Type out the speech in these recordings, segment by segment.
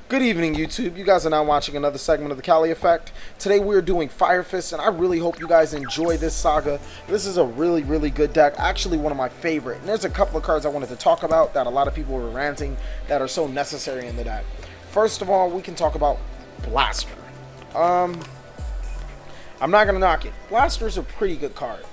Good evening, YouTube. You guys are now watching another segment of the Cali Effect. Today we're doing Fire Fist, and I really hope you guys enjoy this saga. This is a really good deck, actually one of my favorite. And there's a couple of cards I wanted to talk about that a lot of people were ranting that are so necessary in the deck. First of all, we can talk about Blaster. I'm not going to knock it. Blaster's a pretty good card.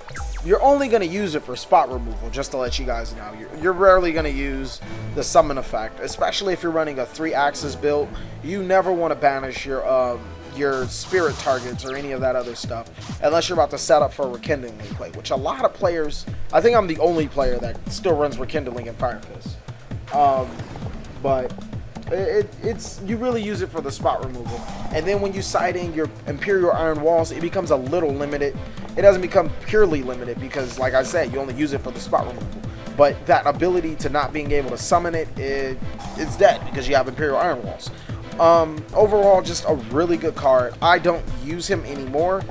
You're only going to use it for spot removal, just to let you guys know. You're rarely going to use the summon effect, especially if you're running a 3-axis build. You never want to banish your spirit targets or any of that other stuff, unless you're about to set up for a Rekindling play, which a lot of players, I think I'm the only player that still runs Rekindling in Fire Fist. But it's you really use it for the spot removal, and then when you side in your Imperial Iron Walls, it becomes a little limited. It doesn't become purely limited because, like I said, you only use it for the spot removal. But that ability to not being able to summon it's dead because you have Imperial Iron Walls. Overall, just a really good card. I don't use him anymore.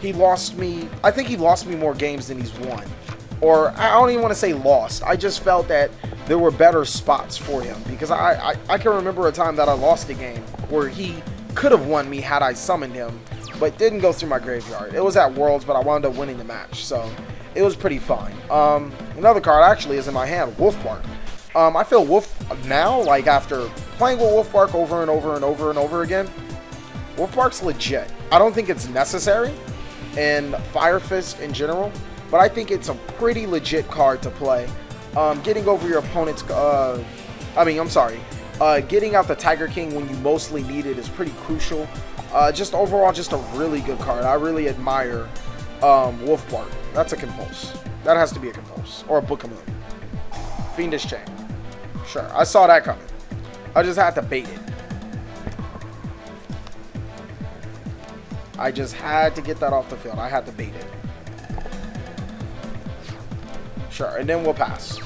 He lost me. I think he lost me more games than he's won. Or I don't even want to say lost. I just felt that there were better spots for him because I can remember a time that I lost a game where he could have won me had I summoned him, but didn't go through my graveyard. It was at Worlds, but I wound up winning the match, so it was pretty fine. Another card actually is in my hand, Wolfbark. I feel Wolf now, like after playing with Wolfbark over and over again, Wolfbark's legit. I don't think it's necessary in Fire Fist in general, but I think it's a pretty legit card to play. Getting over your opponent's, getting out the Tiger King when you mostly need it is pretty crucial. Just overall, just a really good card. I really admire Wolfbark. That's a Compulse. That has to be a Compulse. Or a Book of Moon. Fiendish Chain. Sure, I saw that coming. I just had to bait it. I just had to get that off the field. I had to bait it. Sure, and then we'll pass.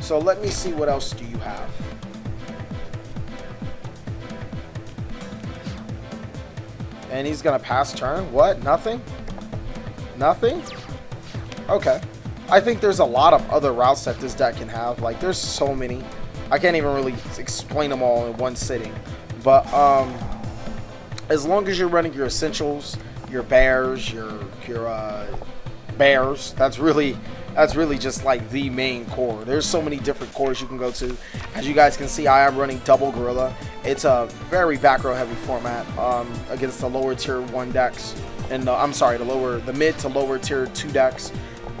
So let me see, what else do you have? And he's gonna pass turn? What? Nothing? Nothing? Okay. I think there's a lot of other routes that this deck can have. Like, there's so many. I can't even really explain them all in one sitting. But as long as you're running your essentials, your bears, your bears, that's really just like the main core. There's so many different cores you can go to. As you guys can see, I am running double Gorilla. It's a very back row heavy format against the lower tier 1 decks, and the mid to lower tier 2 decks.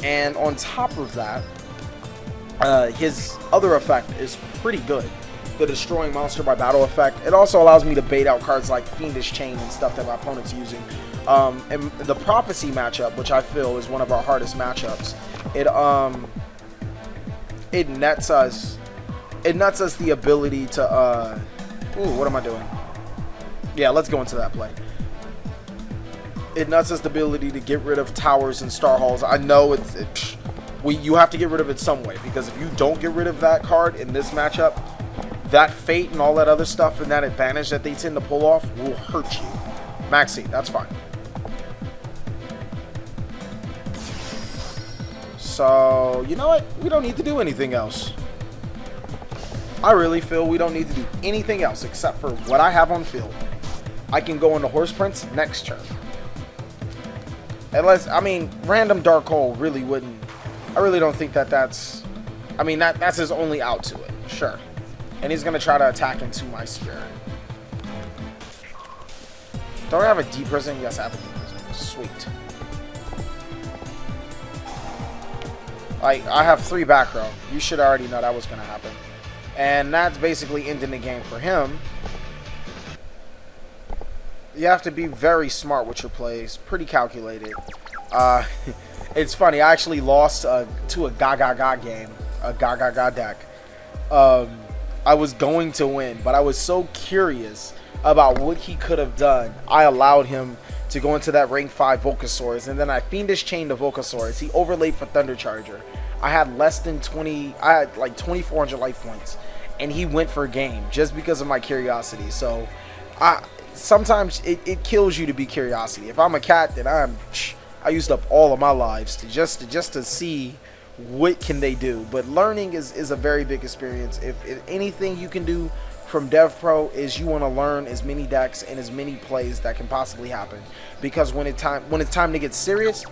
And on top of that, his other effect is pretty good. The Destroying Monster by Battle effect. It also allows me to bait out cards like Fiendish Chain and stuff that my opponent's using. And the Prophecy matchup, which I feel is one of our hardest matchups, it nets us the ability to what am I doing? Yeah, let's go into that play. It nuts us the ability to get rid of towers and star halls. I know you have to get rid of it some way, because if you don't get rid of that card in this matchup, that fate and all that other stuff and that advantage that they tend to pull off will hurt you. Maxi, that's fine. So, you know what? We don't need to do anything else. I really feel we don't need to do anything else except for what I have on field. I can go into Horse Prince next turn. Unless, random Dark Hole really wouldn't. I really don't think that's his only out to it. Sure. And he's going to try to attack into my Spirit. Don't I have a Deep Prison? Yes, I have a Deep Prison. Sweet. I have 3 back row. You should already know that was going to happen. And that's basically ending the game for him. You have to be very smart with your plays. Pretty calculated. It's funny. I actually lost to a Gaga game. A Gaga deck. I was going to win, but I was so curious about what he could have done. I allowed him to go into that rank 5 Volcasaurus, and then I Fiendish Chained the Volcasaurus. He overlaid for Thunder Charger. I had less than 20, I had like 2,400 life points, and he went for a game just because of my curiosity. So sometimes it kills you to be curiosity. If I'm a cat, then I used up all of my lives to just to see what can they do. But learning is a very big experience. If anything you can do from Devpro is you want to learn as many decks and as many plays that can possibly happen, because when it's time to get serious,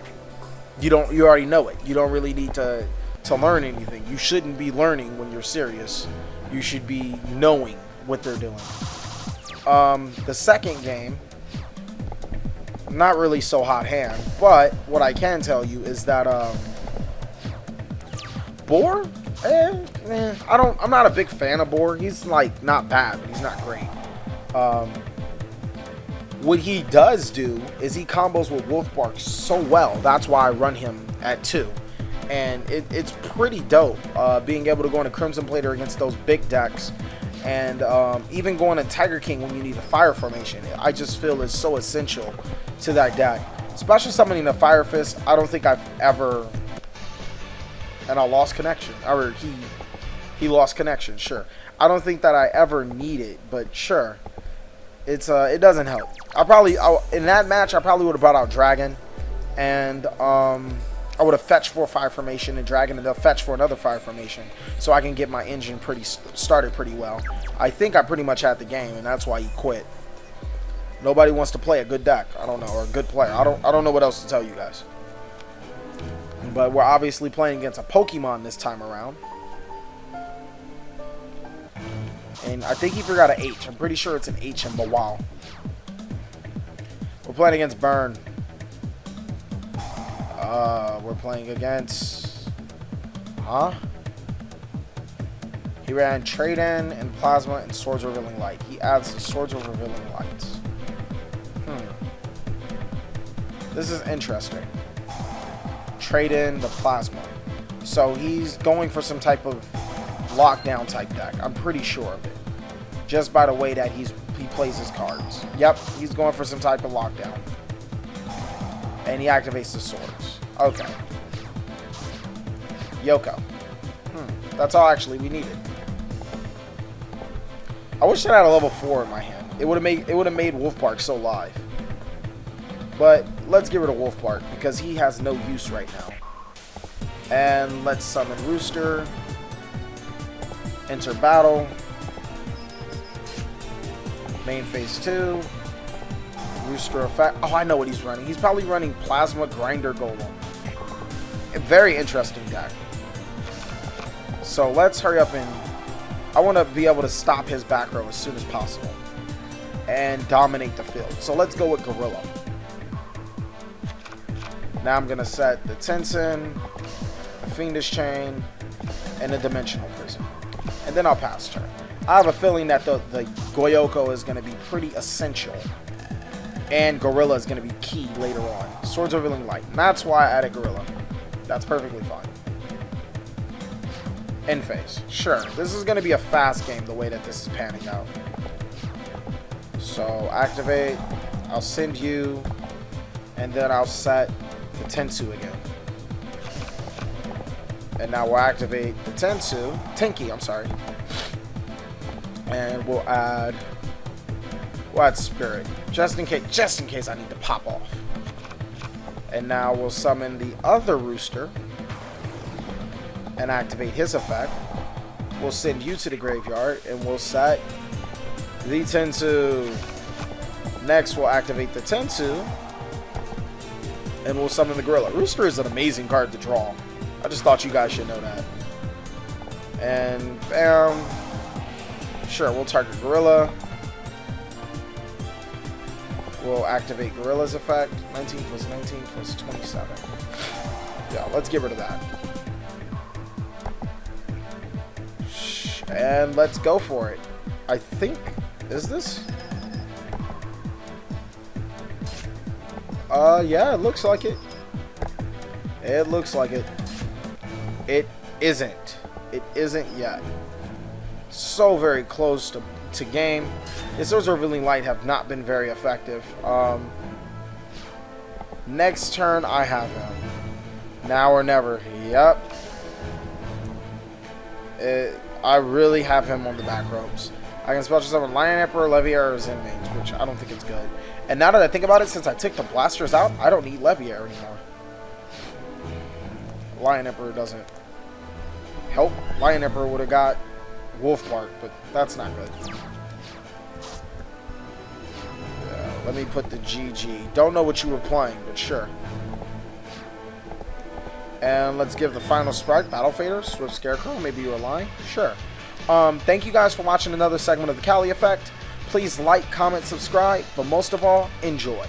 you already know it. You don't really need to learn anything. You shouldn't be learning when you're serious. You should be knowing what they're doing. The second game, not really so hot hand, but what I can tell you is that Boar, I'm not a big fan of Boar. He's like not bad, but he's not great. What he does do is he combos with Wolfbark so well. That's why I run him at 2. And it's pretty dope, being able to go into Crimson Plater against those big decks, and even going to Tiger King when you need a fire formation. I just feel is so essential to that deck. Special summoning the Fire Fist, I don't think I've ever... And I lost connection. Or he lost connection, sure. I don't think that I ever need it, but sure. It doesn't help. In that match, I probably would have brought out Dragon, and I would have fetched for a fire formation and Dragon, and they'll fetch for another fire formation, so I can get my engine started pretty well. I think I pretty much had the game, and that's why he quit. Nobody wants to play a good deck. I don't know, or a good player. I don't know what else to tell you guys. But we're obviously playing against a Pokemon this time around. And I think he forgot an H. I'm pretty sure it's an H in Bawal. We're playing against Burn. We're playing against... Huh? He ran Trade-In and Plasma and Swords Revealing Light. He adds the Swords of Revealing Lights. This is interesting. Trade-In the Plasma. So he's going for some type of lockdown type deck. I'm pretty sure of it. Just by the way that he plays his cards. Yep, he's going for some type of lockdown. And he activates the swords. Okay. Yoko. That's all actually we needed. I wish I had a level 4 in my hand. It would have made Wolfbark so live. But let's get rid of Wolfbark because he has no use right now. And let's summon Rooster. Enter battle. Main phase 2. Rooster effect. Oh, I know what he's running. He's probably running Plasma Grinder Golem. A very interesting deck. So let's hurry up and... I want to be able to stop his back row as soon as possible. And dominate the field. So let's go with Gorilla. Now I'm going to set the Tensin, the Fiendish Chain, and the Dimensional Prison. And then I'll pass turn. I have a feeling that the Goyoko is going to be pretty essential. And Gorilla is going to be key later on. Swords Revealing Light. And that's why I added Gorilla. That's perfectly fine. End phase. Sure. This is going to be a fast game the way that this is panning out. So activate. I'll send you. And then I'll set the Tensu again. And now we'll activate the Tenki, I'm sorry. And we'll add Spirit. Just in case I need to pop off. And now we'll summon the other Rooster and activate his effect. We'll send you to the graveyard and we'll set the Tensu. Next we'll activate the Tensu and we'll summon the Gorilla. Rooster is an amazing card to draw. I just thought you guys should know that. And bam. Sure, we'll target Gorilla. We'll activate Gorilla's effect. 19 plus 19 plus 27. Yeah, let's get rid of that. And let's go for it. I think... Is this? Yeah, it looks like it. It looks like it. It isn't. It isn't yet. So very close to game. His Swords of Revealing Light have not been very effective. Next turn, I have him. Now or never. Yep. I really have him on the back ropes. I can special summon Lion Emperor, Leviair, or Zenmains, which I don't think it's good. And now that I think about it, since I took the blasters out, I don't need Leviair anymore. Lion Emperor doesn't help. Lion Emperor would have got Wolf Bark, but that's not good. Yeah, let me put the GG. Don't know what you were playing, but sure. And let's give the final sprite, Battle Fader, Swift Scarecrow. Maybe you were lying. Sure. Thank you guys for watching another segment of the Cali Effect. Please like, comment, subscribe, but most of all, enjoy.